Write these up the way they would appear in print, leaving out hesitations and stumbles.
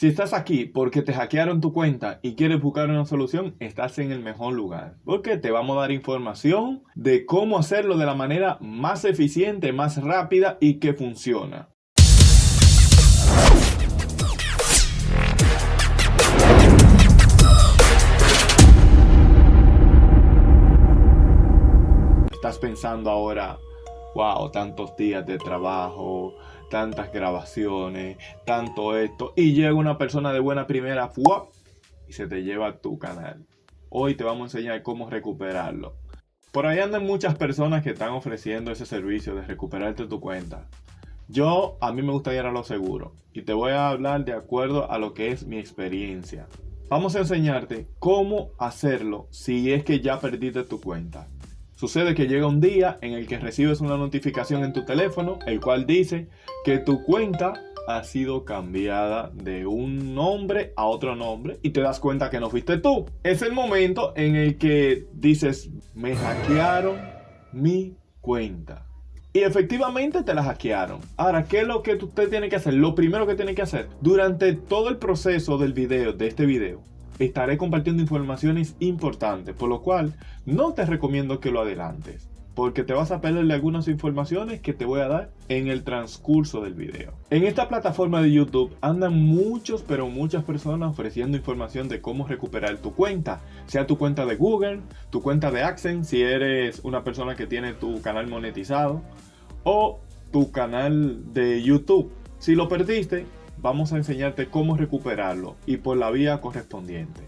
Si estás aquí porque te hackearon tu cuenta y quieres buscar una solución, estás en el mejor lugar. Porque te vamos a dar información de cómo hacerlo de la manera más eficiente, más rápida y que funciona. Estás pensando ahora, wow, tantos días de trabajo, tantas grabaciones, tanto esto, y llega una persona de buena primera, ¡fuap! Y se te lleva tu canal. Hoy te vamos a enseñar cómo recuperarlo. Por ahí andan muchas personas que están ofreciendo ese servicio de recuperarte tu cuenta. A mí me gusta ir a lo seguro y te voy a hablar de acuerdo a lo que es mi experiencia. Vamos a enseñarte cómo hacerlo si es que ya perdiste tu cuenta. Sucede que llega un día en el que recibes una notificación en tu teléfono, el cual dice que tu cuenta ha sido cambiada de un nombre a otro nombre y te das cuenta que no fuiste tú. Es el momento en el que dices, me hackearon mi cuenta. Y efectivamente te la hackearon. Ahora, ¿qué es lo que usted tiene que hacer? Lo primero que tiene que hacer, durante todo el proceso de este video, estaré compartiendo informaciones importantes, por lo cual no te recomiendo que lo adelantes, porque te vas a perder algunas informaciones que te voy a dar en el transcurso del video. En esta plataforma de YouTube andan muchas personas ofreciendo información de cómo recuperar tu cuenta, sea tu cuenta de Google, tu cuenta de AdSense, si eres una persona que tiene tu canal monetizado, o tu canal de YouTube. Si lo perdiste, vamos a enseñarte cómo recuperarlo y por la vía correspondiente.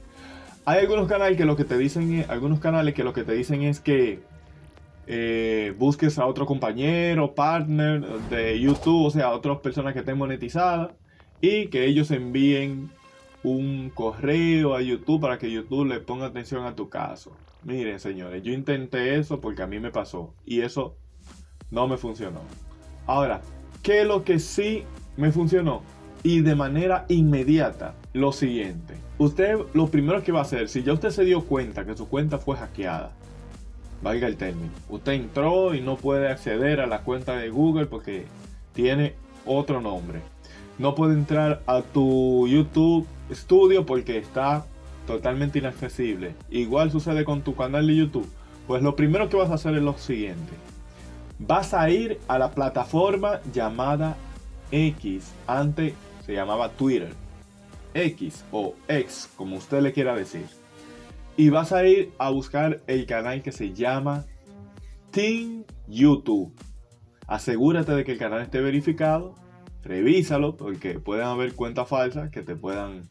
Hay algunos canales que lo que te dicen es que busques a otro compañero, partner de YouTube, o sea, otras personas que estén monetizadas y que ellos envíen un correo a YouTube para que YouTube le ponga atención a tu caso. Miren, señores, yo intenté eso porque a mí me pasó y eso no me funcionó. Ahora, ¿qué es lo que sí me funcionó? Y de manera inmediata, lo siguiente. Usted lo primero que va a hacer, si ya usted se dio cuenta que su cuenta fue hackeada, valga el término, usted entró y no puede acceder a la cuenta de Google porque tiene otro nombre. No puede entrar a tu YouTube Studio porque está totalmente inaccesible. Igual sucede con tu canal de YouTube. Pues lo primero que vas a hacer es lo siguiente. Vas a ir a la plataforma llamada X. Antes se llamaba Twitter. X o X, como usted le quiera decir. Y vas a ir a buscar el canal que se llama Team YouTube. Asegúrate de que el canal esté verificado. Revísalo porque pueden haber cuentas falsas que te puedan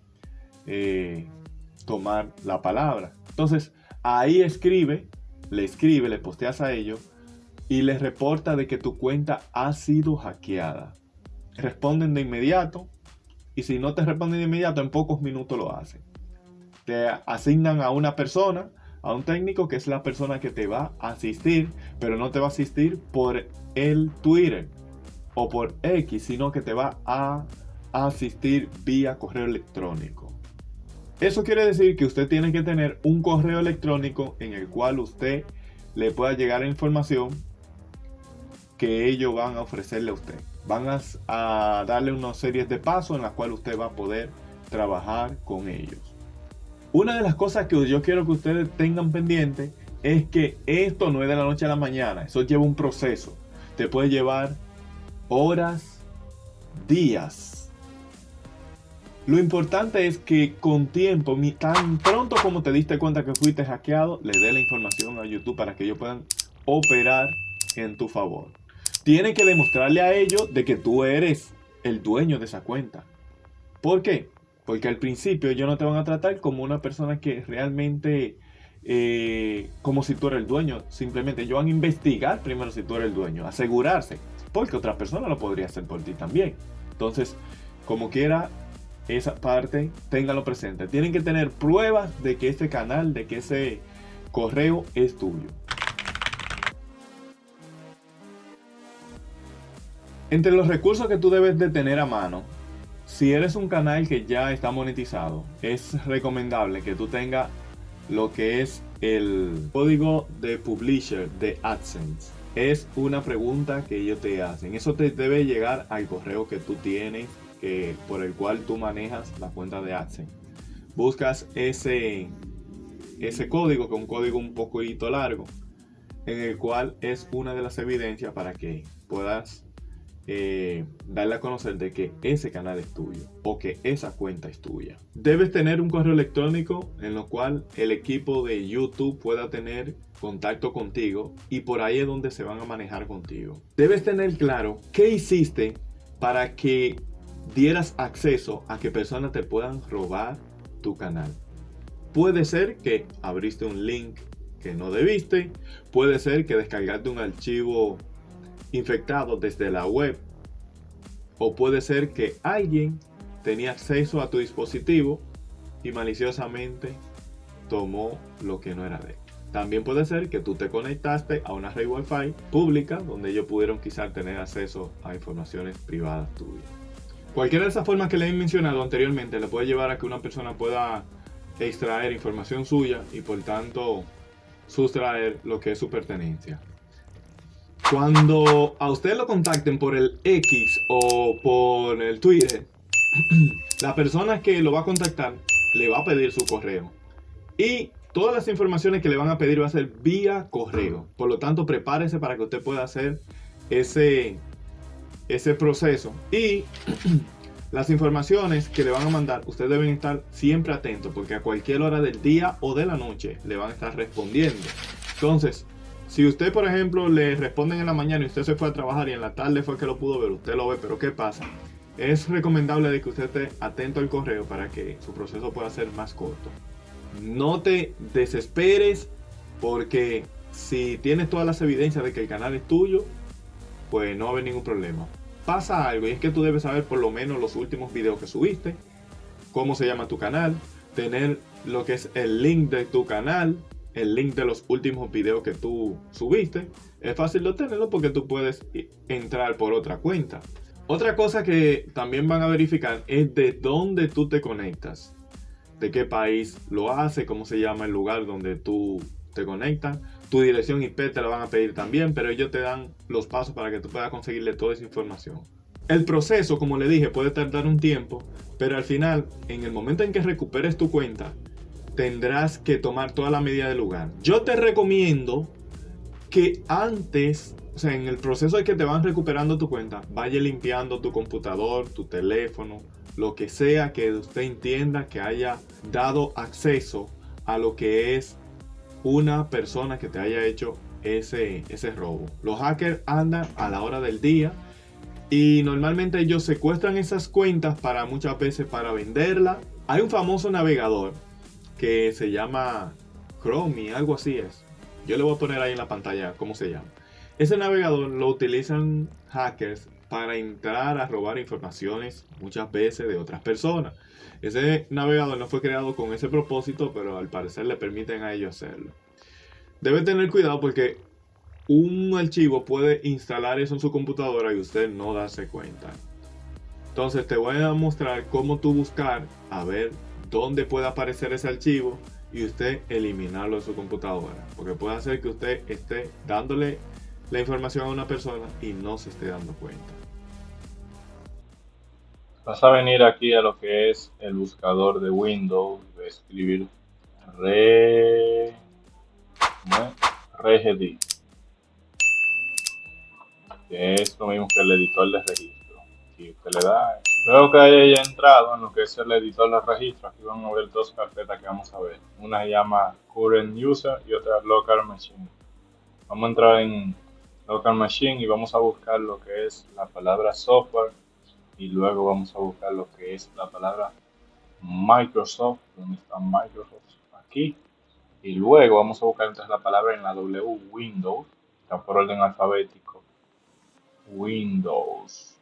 tomar la palabra. Entonces ahí le posteas a ellos y les reporta de que tu cuenta ha sido hackeada. Responden de inmediato y si no te responden de inmediato, en pocos minutos lo hacen. Te asignan a una persona, a un técnico que es la persona que te va a asistir, pero no te va a asistir por el Twitter o por X, sino que te va a asistir vía correo electrónico. Eso quiere decir que usted tiene que tener un correo electrónico en el cual usted le pueda llegar información que ellos van a ofrecerle a usted. Van a darle una serie de pasos en las cuales usted va a poder trabajar con ellos. Una de las cosas que yo quiero que ustedes tengan pendiente es que esto no es de la noche a la mañana. Eso lleva un proceso. Te puede llevar horas, días. Lo importante es que con tiempo, tan pronto como te diste cuenta que fuiste hackeado, le dé la información a YouTube para que ellos puedan operar en tu favor. Tienes que demostrarle a ellos de que tú eres el dueño de esa cuenta. ¿Por qué? Porque al principio ellos no te van a tratar como una persona que realmente, como si tú eres el dueño. Simplemente ellos van a investigar primero si tú eres el dueño, asegurarse. Porque otra persona lo podría hacer por ti también. Entonces, como quiera, esa parte, ténganlo presente. Tienen que tener pruebas de que ese canal, de que ese correo es tuyo. Entre los recursos que tú debes de tener a mano, si eres un canal que ya está monetizado, es recomendable que tú tengas lo que es el código de publisher de AdSense. Es una pregunta que ellos te hacen. Eso te debe llegar al correo que tú tienes por el cual tú manejas la cuenta de AdSense. Buscas ese código, que es un código un poquito largo, en el cual es una de las evidencias para que puedas darle a conocer de que ese canal es tuyo o que esa cuenta es tuya. Debes tener un correo electrónico en lo cual el equipo de YouTube pueda tener contacto contigo, y por ahí es donde se van a manejar contigo. Debes tener claro qué hiciste para que dieras acceso a que personas te puedan robar tu canal. Puede ser que abriste un link que no debiste, puede ser que descargaste un archivo infectado desde la web, o puede ser que alguien tenía acceso a tu dispositivo y maliciosamente tomó lo que no era de él. También puede ser que tú te conectaste a una red Wi-Fi pública donde ellos pudieron quizás tener acceso a informaciones privadas tuyas. Cualquiera de esas formas que le he mencionado anteriormente le puede llevar a que una persona pueda extraer información suya y por tanto sustraer lo que es su pertenencia. Cuando a usted lo contacten por el X o por el Twitter, la persona que lo va a contactar le va a pedir su correo. Y todas las informaciones que le van a pedir va a ser vía correo. Por lo tanto, prepárese para que usted pueda hacer ese proceso. Y las informaciones que le van a mandar, ustedes deben estar siempre atentos, porque a cualquier hora del día o de la noche le van a estar respondiendo. Entonces, si usted, por ejemplo, le responden en la mañana y usted se fue a trabajar y en la tarde fue que lo pudo ver, usted lo ve, pero ¿qué pasa? Es recomendable de que usted esté atento al correo para que su proceso pueda ser más corto. No te desesperes, porque si tienes todas las evidencias de que el canal es tuyo, pues no va a haber ningún problema. Pasa algo, y es que tú debes saber por lo menos los últimos videos que subiste, cómo se llama tu canal, tener lo que es el link de tu canal, el link de los últimos videos que tú subiste. Es fácil de obtenerlo porque tú puedes entrar por otra cuenta. Otra cosa que también van a verificar es de dónde tú te conectas, de qué país lo hace, cómo se llama el lugar donde tú te conectas. Tu dirección IP te la van a pedir también, pero ellos te dan los pasos para que tú puedas conseguirle toda esa información. El proceso, como le dije, puede tardar un tiempo, pero al final, en el momento en que recuperes tu cuenta, tendrás que tomar toda la medida del lugar. Yo te recomiendo que antes, o sea, en el proceso de que te van recuperando tu cuenta, vaya limpiando tu computador, tu teléfono, lo que sea que usted entienda que haya dado acceso a lo que es una persona que te haya hecho ese robo. Los hackers andan a la hora del día y normalmente ellos secuestran esas cuentas para muchas veces para venderla. Hay un famoso navegador que se llama Chrome, algo así es. Yo le voy a poner ahí en la pantalla cómo se llama. Ese navegador lo utilizan hackers para entrar a robar informaciones muchas veces de otras personas. Ese navegador no fue creado con ese propósito, pero al parecer le permiten a ellos hacerlo. Debe tener cuidado porque un archivo puede instalar eso en su computadora y usted no darse cuenta. Entonces te voy a mostrar cómo tú buscar a ver dónde puede aparecer ese archivo y usted eliminarlo de su computadora, porque puede hacer que usted esté dándole la información a una persona y no se esté dando cuenta. Vas a venir aquí a lo que es el buscador de Windows, de escribir regedit, que es lo mismo que el editor de registro. Aquí usted le da, luego que haya entrado en lo que es el editor de registro, aquí van a ver dos carpetas que vamos a ver. Una se llama Current User y otra Local Machine. Vamos a entrar en Local Machine y vamos a buscar lo que es la palabra software, y luego vamos a buscar lo que es la palabra Microsoft, donde está Microsoft aquí, y luego vamos a buscar entonces la palabra en la W, Windows, está por orden alfabético, Windows,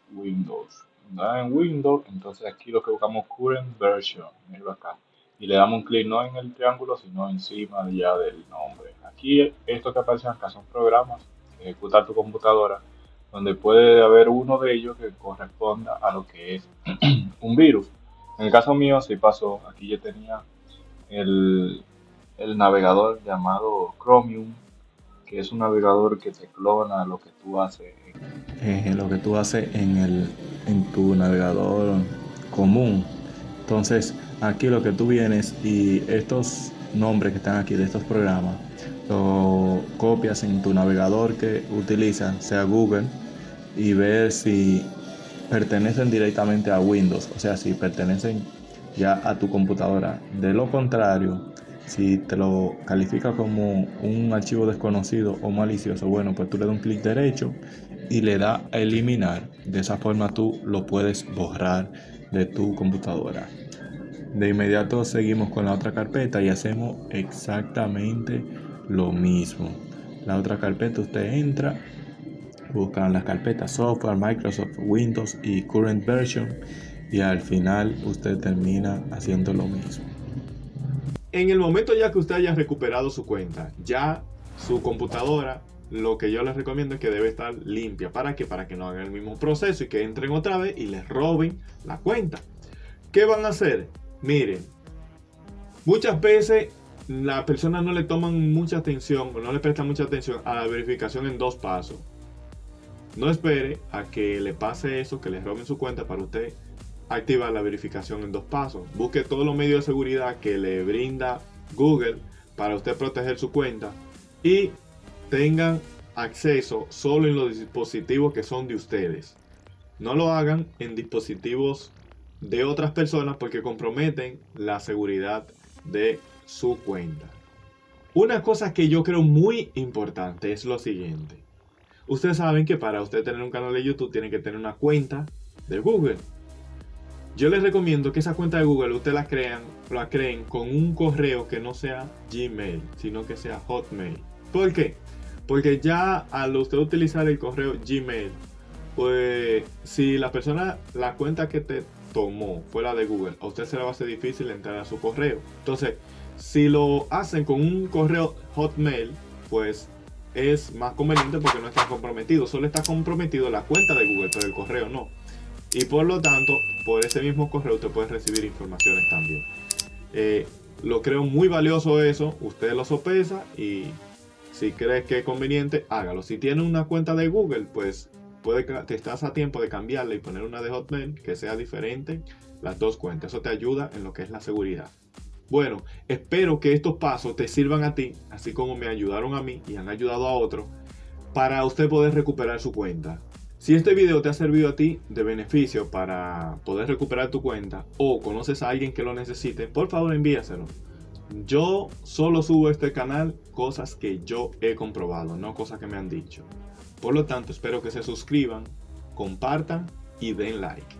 da en Windows, entonces aquí lo que buscamos Current Version, míralo acá, y le damos un clic no en el triángulo sino encima ya del nombre. Aquí esto que aparece acá son programas que ejecuta tu computadora, donde puede haber uno de ellos que corresponda a lo que es un virus. En el caso mío sí pasó, aquí yo tenía el, el navegador llamado Chromium, que es un navegador que te clona lo que tú haces en en tu navegador común. Entonces, aquí lo que tú vienes y estos nombres que están aquí de estos programas, lo copias en tu navegador que utilizas, sea Google, y ver si pertenecen directamente a Windows, o sea, si pertenecen ya a tu computadora. De lo contrario, si te lo califica como un archivo desconocido o malicioso, bueno, pues tú le das un clic derecho y le das a eliminar. De esa forma tú lo puedes borrar de tu computadora. De inmediato seguimos con la otra carpeta y hacemos exactamente lo mismo. La otra carpeta usted entra, buscan las carpetas software, Microsoft, Windows y current version, y al final usted termina haciendo lo mismo. En el momento ya que usted haya recuperado su cuenta, ya su computadora, lo que yo les recomiendo es que debe estar limpia. ¿Para qué? Para que no hagan el mismo proceso y que entren otra vez y les roben la cuenta. ¿Qué van a hacer? Miren, muchas veces las personas no le toman mucha atención o no le prestan mucha atención a la verificación en 2 pasos. No espere a que le pase eso, que les roben su cuenta para usted activar la verificación en 2 pasos. Busque todos los medios de seguridad que le brinda Google para usted proteger su cuenta y tengan acceso solo en los dispositivos que son de ustedes. No lo hagan en dispositivos de otras personas porque comprometen la seguridad de su cuenta. Una cosa que yo creo muy importante es lo siguiente. Ustedes saben que para usted tener un canal de YouTube tiene que tener una cuenta de Google. Yo les recomiendo que esa cuenta de Google ustedes la creen con un correo que no sea Gmail, sino que sea Hotmail. ¿Por qué? Porque ya al usted utilizar el correo Gmail, pues si la cuenta que te tomó fue la de Google, a usted se le va a hacer difícil entrar a su correo. Entonces, si lo hacen con un correo Hotmail, pues es más conveniente porque no está comprometido. Solo está comprometido la cuenta de Google, pero el correo no. Y por lo tanto, por ese mismo correo usted puede recibir informaciones también. Lo creo muy valioso eso. Usted lo sopesa y si cree que es conveniente, hágalo. Si tiene una cuenta de Google, pues te estás a tiempo de cambiarla y poner una de Hotmail que sea diferente las 2 cuentas. Eso te ayuda en lo que es la seguridad. Bueno, espero que estos pasos te sirvan a ti, así como me ayudaron a mí y han ayudado a otros, para usted poder recuperar su cuenta. Si este video te ha servido a ti de beneficio para poder recuperar tu cuenta o conoces a alguien que lo necesite, por favor envíaselo. Yo solo subo a este canal cosas que yo he comprobado, no cosas que me han dicho. Por lo tanto, espero que se suscriban, compartan y den like.